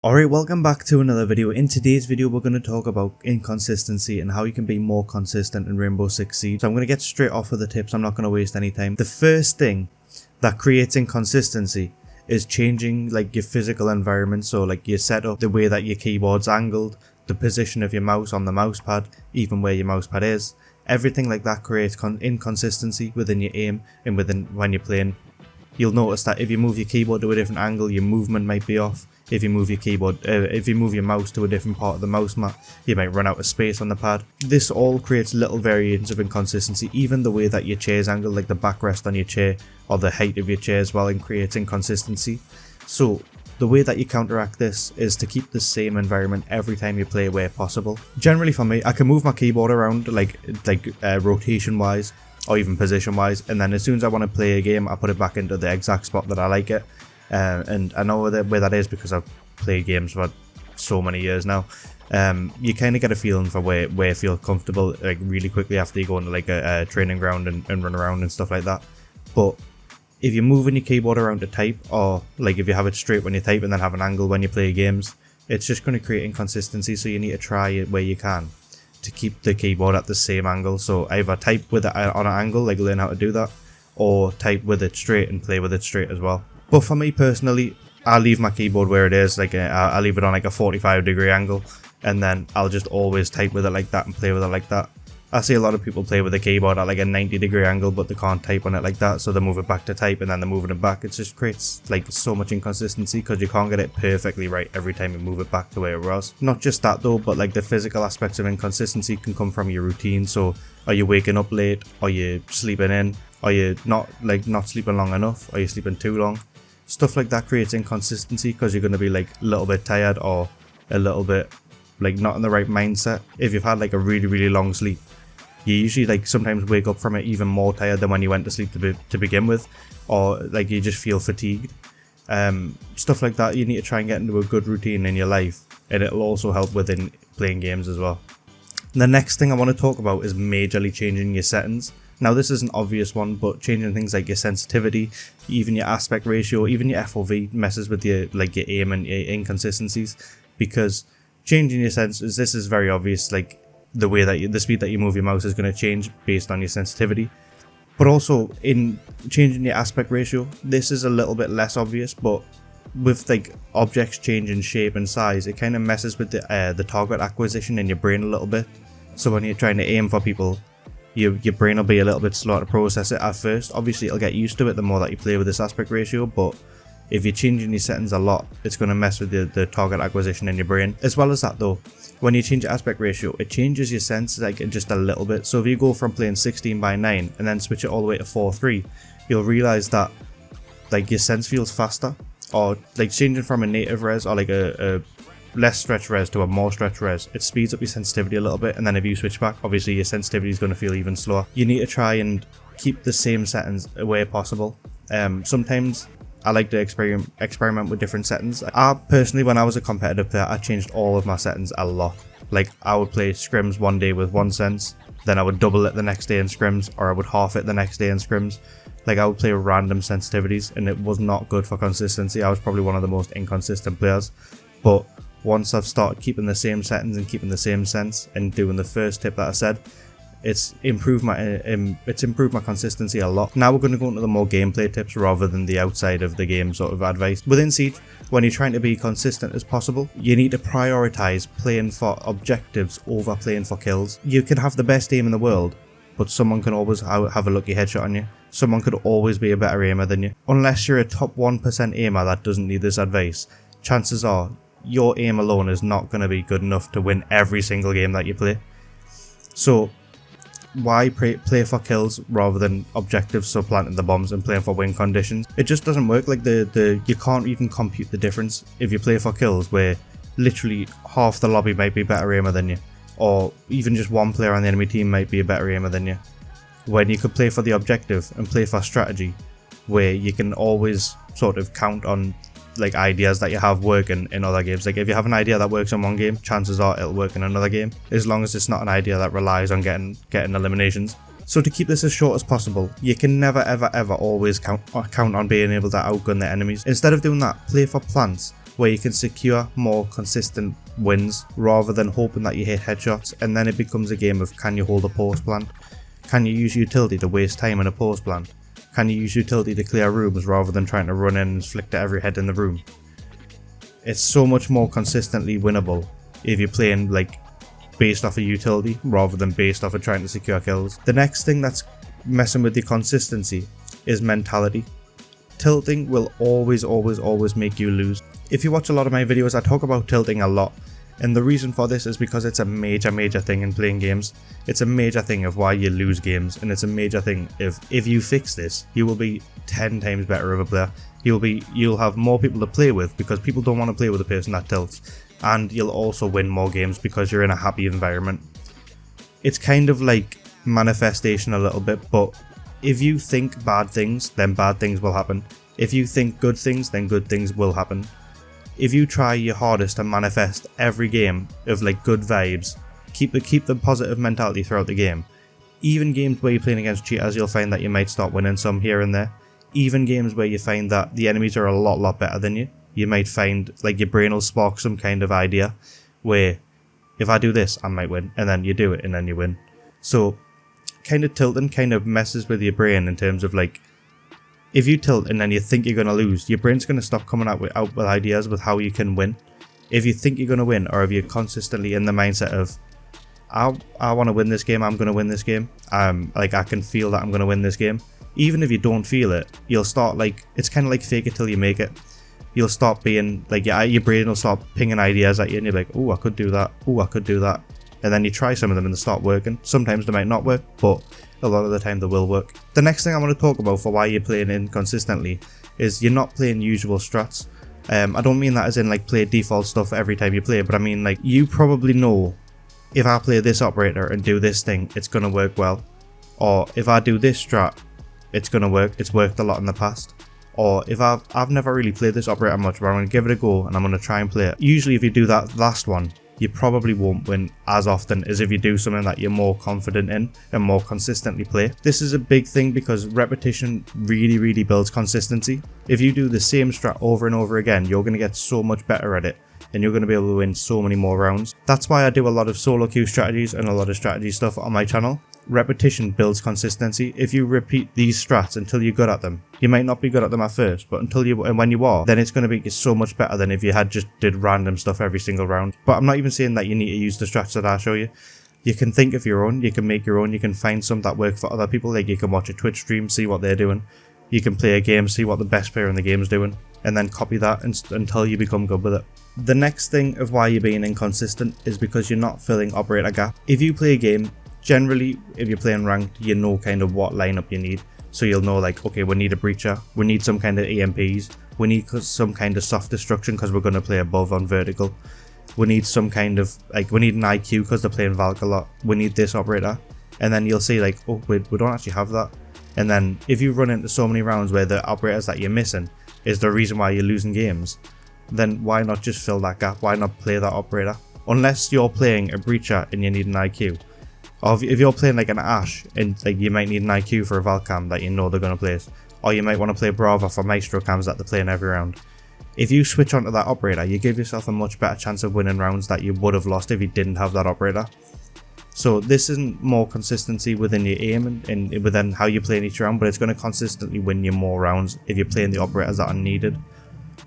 Alright, welcome back to another video. In today's video we're going to talk about inconsistency and how you can be more consistent in Rainbow Six Siege. So I'm going to get straight off with the tips, I'm not going to waste any time. The first thing that creates inconsistency is changing like your physical environment, so like your setup, the way that your keyboard's angled, the position of your mouse on the mouse pad, even where your mouse pad is. Everything like that creates inconsistency within your aim and within when you're playing. You'll notice that if you move your keyboard to a different angle, your movement might be off. If you move your mouse to a different part of the mouse mat, you might run out of space on the pad. This all creates little variations of inconsistency. Even the way that your chair's angled, like the backrest on your chair or the height of your chair as well, and creates inconsistency. So the way that you counteract this is to keep the same environment every time you play where possible. Generally for me, I can move my keyboard around like rotation wise or even position wise, and then as soon as I want to play a game, I put it back into the exact spot that I like it. And I know where that is because I've played games for so many years now. You kind of get a feeling for where you feel comfortable like really quickly after you go into like a training ground and run around and stuff like that. But if you're moving your keyboard around to type, or like if you have it straight when you type and then have an angle when you play games, it's just going to create inconsistency. So you need to try it where you can to keep the keyboard at the same angle. So either type with it on an angle, like learn how to do that, or type with it straight and play with it straight as well. But for me personally, I'll leave my keyboard where it is, like I'll leave it on like a 45-degree angle, and then I'll just always type with it like that and play with it like that. I see a lot of people play with the keyboard at like a 90-degree angle, but they can't type on it like that, so they move it back to type and then they're moving it back. It just creates like so much inconsistency because you can't get it perfectly right every time you move it back to where it was. Not just that though, but like the physical aspects of inconsistency can come from your routine. So are you waking up late? Are you sleeping in? Are you not sleeping long enough? Are you sleeping too long? Stuff like that creates inconsistency because you're going to be like a little bit tired or a little bit like not in the right mindset. If you've had like a really long sleep, you usually like sometimes wake up from it even more tired than when you went to sleep to begin with, or like you just feel fatigued. Stuff like that, you need to try and get into a good routine in your life, and it'll also help within playing games as well. The next thing I want to talk about is majorly changing your settings. Now this is an obvious one, but changing things like your sensitivity, even your aspect ratio, even your FOV messes with your aim and your inconsistencies, because changing your senses, this is very obvious, like the speed that you move your mouse is going to change based on your sensitivity. But also in changing your aspect ratio, this is a little bit less obvious, but with like objects changing shape and size, it kind of messes with the target acquisition in your brain a little bit. So when you're trying to aim for people, your brain will be a little bit slow to process it at first. Obviously it'll get used to it the more that you play with this aspect ratio, but if you're changing your settings a lot, it's going to mess with the target acquisition in your brain. As well as that though, when you change your aspect ratio, it changes your sense like just a little bit. So if you go from playing 16:9 and then switch it all the way to 4:3, you'll realize that like your sense feels faster, or like changing from a native res or like a less stretch res to a more stretch res, it speeds up your sensitivity a little bit, and then if you switch back, obviously your sensitivity is going to feel even slower. You need to try and keep the same settings where possible. Sometimes I like to experiment with different settings. I personally, when I was a competitive player, I changed all of my settings a lot. Like I would play scrims one day with one sense, then I would double it the next day in scrims, or I would half it the next day in scrims. Like I would play random sensitivities, and it was not good for consistency. I was probably one of the most inconsistent players. But once I've started keeping the same settings and keeping the same sense and doing the first tip that I said, it's improved my consistency a lot. Now we're going to go into the more gameplay tips rather than the outside of the game sort of advice. Within Siege, when you're trying to be consistent as possible, you need to prioritize playing for objectives over playing for kills. You can have the best aim in the world, but someone can always have a lucky headshot on you. Someone could always be a better aimer than you. Unless you're a top 1% aimer that doesn't need this advice, chances are your aim alone is not going to be good enough to win every single game that you play. So why play for kills rather than objectives, so planting the bombs and playing for win conditions? It just doesn't work. Like you can't even compute the difference if you play for kills where literally half the lobby might be a better aimer than you, or even just one player on the enemy team might be a better aimer than you, when you could play for the objective and play for strategy, where you can always sort of count on like ideas that you have working in other games. Like if you have an idea that works in one game, chances are it'll work in another game, as long as it's not an idea that relies on getting eliminations. So to keep this as short as possible, you can never ever always count on being able to outgun the enemies. Instead of doing that, play for plants where you can secure more consistent wins rather than hoping that you hit headshots, and then it becomes a game of, can you hold a post plant? Can you use utility to waste time in a post plant? Can you use utility to clear rooms rather than trying to run in and flick to every head in the room? It's so much more consistently winnable if you're playing like based off a utility rather than based off of trying to secure kills. The next thing that's messing with the consistency is mentality. Tilting will always make you lose. If you watch a lot of my videos, I talk about tilting a lot, and the reason for this is because it's a major thing in playing games. It's a major thing of why you lose games, and it's a major thing if you fix this, you will be 10 times better of a player. You'll have more people to play with because people don't want to play with a person that tilts, and you'll also win more games because you're in a happy environment. It's kind of like manifestation a little bit, but if you think bad things, then bad things will happen. If you think good things, then good things will happen. If you try your hardest to manifest every game of like good vibes, keep the positive mentality throughout the game. Even games where you're playing against cheaters, you'll find that you might start winning some here and there. Even games where you find that the enemies are a lot better than you, you might find like your brain will spark some kind of idea where if I do this, I might win, and then you do it and then you win. So kind of tilting kind of messes with your brain in terms of like, if you tilt and then you think you're going to lose, your brain's going to stop coming out with ideas with how you can win. If you think you're going to win, or if you're consistently in the mindset of, I want to win this game, I'm going to win this game, like I can feel that I'm going to win this game. Even if you don't feel it, you'll start like, it's kind of like fake it till you make it. You'll start being like, your brain will start pinging ideas at you and you're like, oh, I could do that, oh, I could do that. And then you try some of them and they start working. Sometimes they might not work, but a lot of the time they will work. The next thing I want to talk about for why you're playing inconsistently is you're not playing usual strats. I don't mean that as in like play default stuff every time you play, but I mean like you probably know if I play this operator and do this thing, it's going to work well. Or if I do this strat, it's going to work. It's worked a lot in the past. Or if I've never really played this operator much, but I'm going to give it a go and I'm going to try and play it. Usually if you do that last one, you probably won't win as often as if you do something that you're more confident in and more consistently play. This is a big thing because repetition really builds consistency. If you do the same strat over and over again, you're going to get so much better at it and you're going to be able to win so many more rounds. That's why I do a lot of solo queue strategies and a lot of strategy stuff on my channel. Repetition builds consistency. If you repeat these strats until you're good at them, you might not be good at them at first, but when you are, then it's going to be so much better than if you had just did random stuff every single round. But I'm not even saying that you need to use the strats that I show you. You can think of your own, you can make your own, you can find some that work for other people, like you can watch a Twitch stream, see what they're doing. You can play a game, see what the best player in the game is doing, and then copy that until you become good with it. The next thing of why you're being inconsistent is because you're not filling operator gap. If you play a game, generally, if you're playing ranked, you know kind of what lineup you need. So you'll know like, okay, we need a breacher, we need some kind of EMPs, we need some kind of soft destruction because we're going to play above on vertical. We need some kind of, like, we need an IQ because they're playing Valk a lot. We need this operator. And then you'll see like, oh, we don't actually have that. And then if you run into so many rounds where the operators that you're missing is the reason why you're losing games, then why not just fill that gap? Why not play that operator? Unless you're playing a breacher and you need an IQ. Or if you're playing like an Ash and like you might need an IQ for a Valk cam that you know they're going to place. Or you might want to play Brava for Maestro cams that they're playing every round. If you switch onto that operator, you give yourself a much better chance of winning rounds that you would have lost if you didn't have that operator. So this isn't more consistency within your aim and within how you play in each round, but it's going to consistently win you more rounds if you're playing the operators that are needed.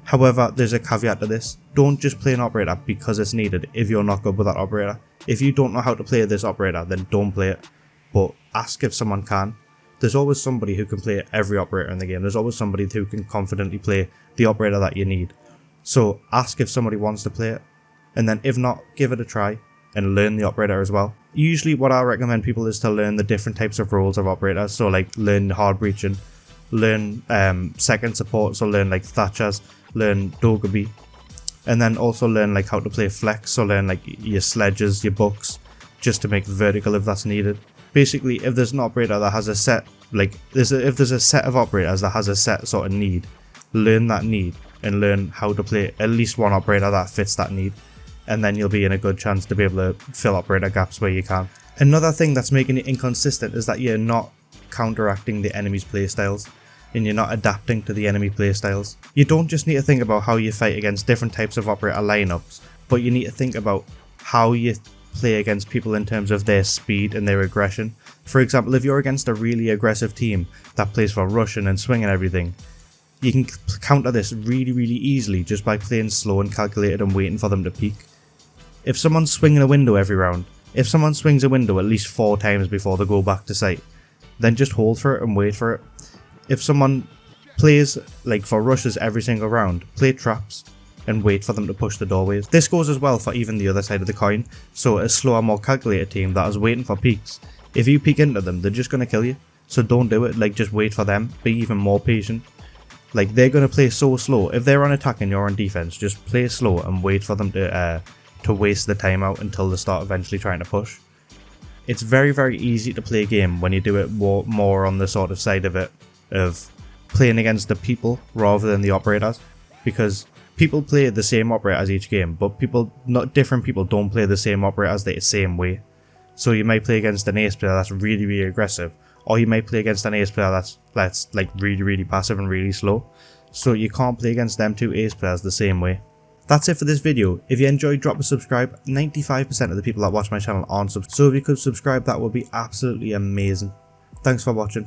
However, there's a caveat to this. Don't just play an operator because it's needed if you're not good with that operator. If you don't know how to play this operator, then don't play it. But ask if someone can. There's always somebody who can play every operator in the game. There's always somebody who can confidently play the operator that you need. So ask if somebody wants to play it. And then if not, give it a try and learn the operator as well. Usually what I recommend people is to learn the different types of roles of operators. So like learn hard breaching, learn second support, so learn like Thatchers, learn Dogaby, and then also learn like how to play flex, so learn like your sledges, your bucks, just to make vertical if that's needed. Basically, if there's an operator that has a set, like if there's a set of operators that has a set sort of need, learn that need and learn how to play at least one operator that fits that need, and then you'll be in a good chance to be able to fill operator gaps where you can. Another thing that's making it inconsistent is that you're not counteracting the enemy's playstyles. and you're not adapting to the enemy playstyles. You don't just need to think about how you fight against different types of operator lineups, but you need to think about how you play against people in terms of their speed and their aggression. For example, if you're against a really aggressive team that plays for rushing and swing and everything, you can counter this really easily just by playing slow and calculated and waiting for them to peek. If someone's swinging a window every round, if someone swings a window at least 4 times before they go back to sight, then just hold for it and wait for it. If someone plays like for rushes every single round, play traps and wait for them to push the doorways. This goes as well for even the other side of the coin. So a slower, more calculated team that is waiting for peeks, if you peek into them, they're just going to kill you. So don't do it, like just wait for them, be even more patient. Like they're going to play so slow. If they're on attack and you're on defense, just play slow and wait for them to waste the time out until they start eventually trying to push. It's very easy to play a game when you do it more on the sort of side of it, of playing against the people rather than the operators, because people play the same operators each game, but different people don't play the same operators the same way. So you might play against an ace player that's really aggressive, or you might play against an ace player that's like really passive and really slow. So you can't play against them two ace players the same way. That's it for this video. If you enjoyed, drop a subscribe. 95% of the people that watch my channel aren't subscribed, so if you could subscribe, that would be absolutely amazing. Thanks for watching.